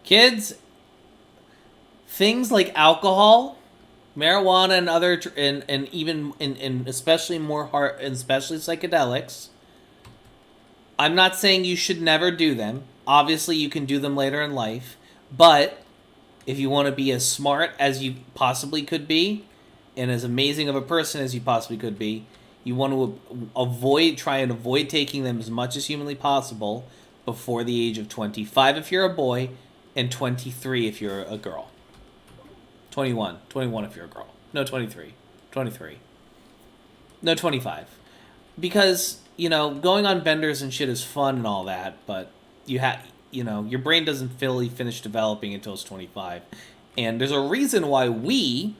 Kids, things like alcohol, marijuana, and other and even in especially more hard and especially psychedelics. I'm not saying you should never do them. Obviously, you can do them later in life, but if you want to be as smart as you possibly could be, and as amazing of a person as you possibly could be, you want to try and avoid taking them as much as humanly possible before the age of 25 if you're a boy, and 23 if you're a girl. 21 if you're a girl. No, 23. No, 25. Because, going on benders and shit is fun and all that, but your brain doesn't fully finish developing until it's 25. And there's a reason why we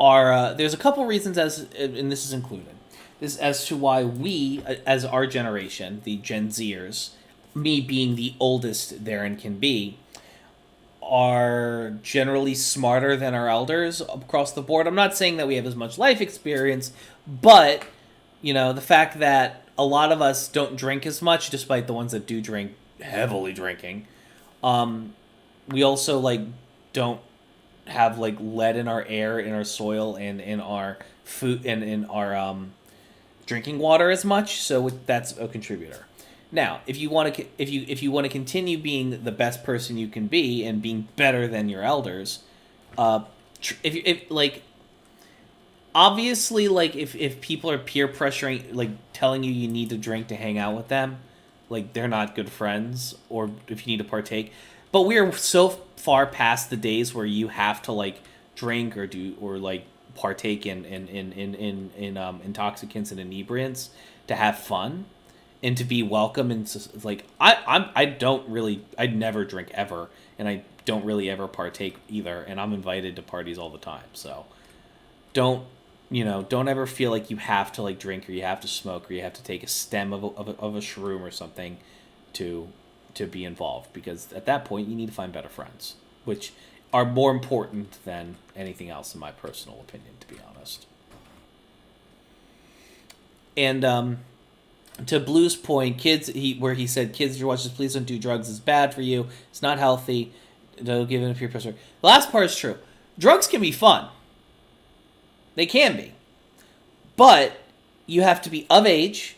are, there's a couple reasons and this is included, this as to why we, as our generation, the Gen Zers, me being the oldest therein can be, are generally smarter than our elders across the board. I'm not saying that we have as much life experience, but, the fact that a lot of us don't drink as much, despite the ones that do drink, heavily drinking. We also, don't have, lead in our air, in our soil, and in our food, and in our drinking water as much, so that's a contributor. Now, if you want to continue being the best person you can be and being better than your elders, obviously, if people are peer pressuring, telling you need to drink to hang out with them, they're not good friends, or if you need to partake. But we are so far past the days where you have to drink or partake in intoxicants and inebriants to have fun and to be welcome, and I never drink ever, and I don't really ever partake either, and I'm invited to parties all the time. So don't ever feel like you have to drink, or you have to smoke, or you have to take a stem of a shroom or something to be involved, because at that point you need to find better friends, which are more important than anything else in my personal opinion, to be honest. And to Blue's point, where he said, kids, if you're watching this, please don't do drugs. It's bad for you. It's not healthy. Don't give in to peer pressure. The last part is true. Drugs can be fun. They can be. But you have to be of age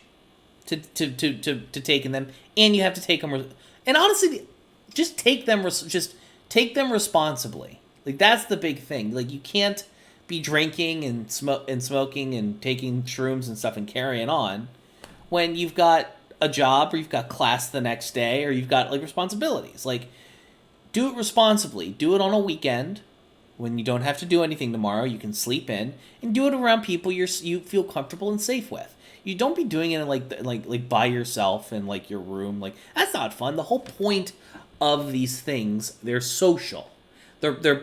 to taking them, and you have to take them. And honestly, just take them responsibly. That's the big thing. You can't be drinking and smoking and taking shrooms and stuff and carrying on when you've got a job, or you've got class the next day, or you've got responsibilities. Do it responsibly. Do it on a weekend when you don't have to do anything tomorrow. You can sleep in, and do it around people you feel comfortable and safe with. You don't be doing it like by yourself in your room. That's not fun. The whole point of these things, they're social. They're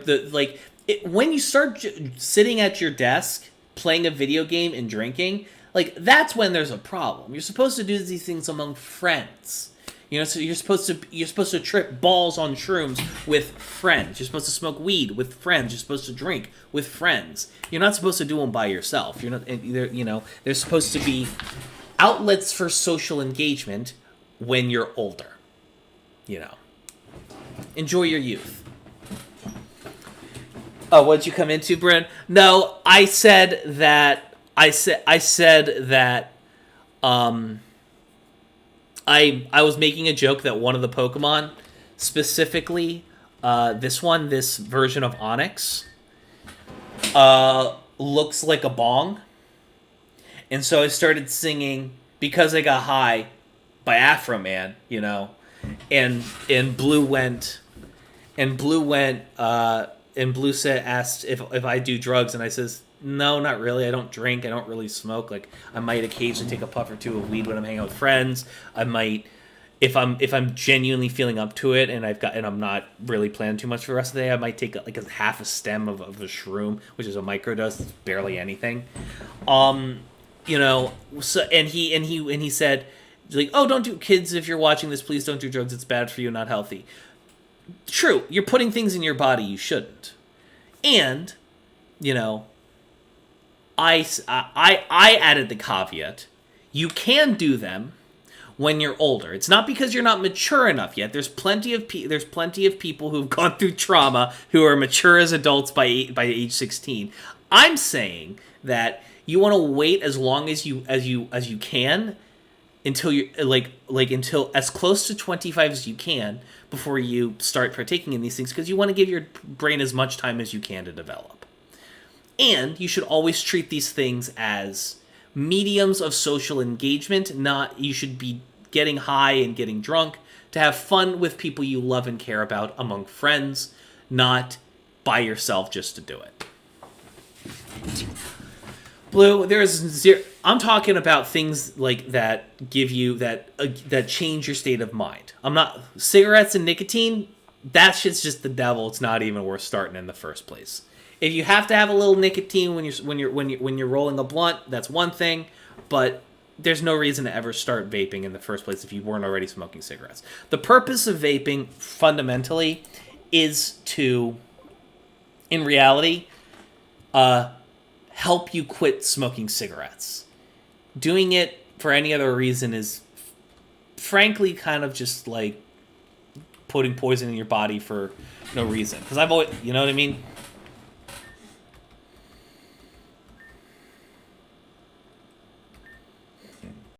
when you start sitting at your desk playing a video game and drinking, that's when there's a problem. You're supposed to do these things among friends. So you're supposed to trip balls on shrooms with friends. You're supposed to smoke weed with friends. You're supposed to drink with friends. You're not supposed to do them by yourself. You're not. There's supposed to be outlets for social engagement when you're older. Enjoy your youth. Oh, what'd you come into, Brent? No, I said that. I said that. I was making a joke that one of the Pokemon, specifically this version of Onyx, looks like a bong. And so I started singing Because I Got High by Afro Man, and Blue asked if I do drugs, and I says, no, not really. I don't drink. I don't really smoke. I might occasionally take a puff or two of weed when I'm hanging out with friends. I might, if I'm genuinely feeling up to it, and I'm not really planning too much for the rest of the day, I might take a half a stem of a shroom, which is a microdose. It's barely anything. So and he said, oh, don't do, kids, if you're watching this, please don't do drugs. It's bad for you, not healthy. True, you're putting things in your body you shouldn't, and I added the caveat: you can do them when you're older. It's not because you're not mature enough yet. There's plenty of people who've gone through trauma who are mature as adults by age 16. I'm saying that you want to wait as long as you can until you're until as close to 25 as you can before you start partaking in these things, because you want to give your brain as much time as you can to develop. And you should always treat these things as mediums of social engagement. Not you should be getting high and getting drunk to have fun with people you love and care about among friends, not by yourself just to do it. Blue, there is zero. I'm talking about things like that give you that change your state of mind. I'm not cigarettes and nicotine. That shit's just the devil. It's not even worth starting in the first place. If you have to have a little nicotine when you're rolling a blunt, that's one thing. But there's no reason to ever start vaping in the first place if you weren't already smoking cigarettes. The purpose of vaping fundamentally is to, in reality, help you quit smoking cigarettes. Doing it for any other reason is, frankly, kind of just like putting poison in your body for no reason. Because I've always, you know what I mean?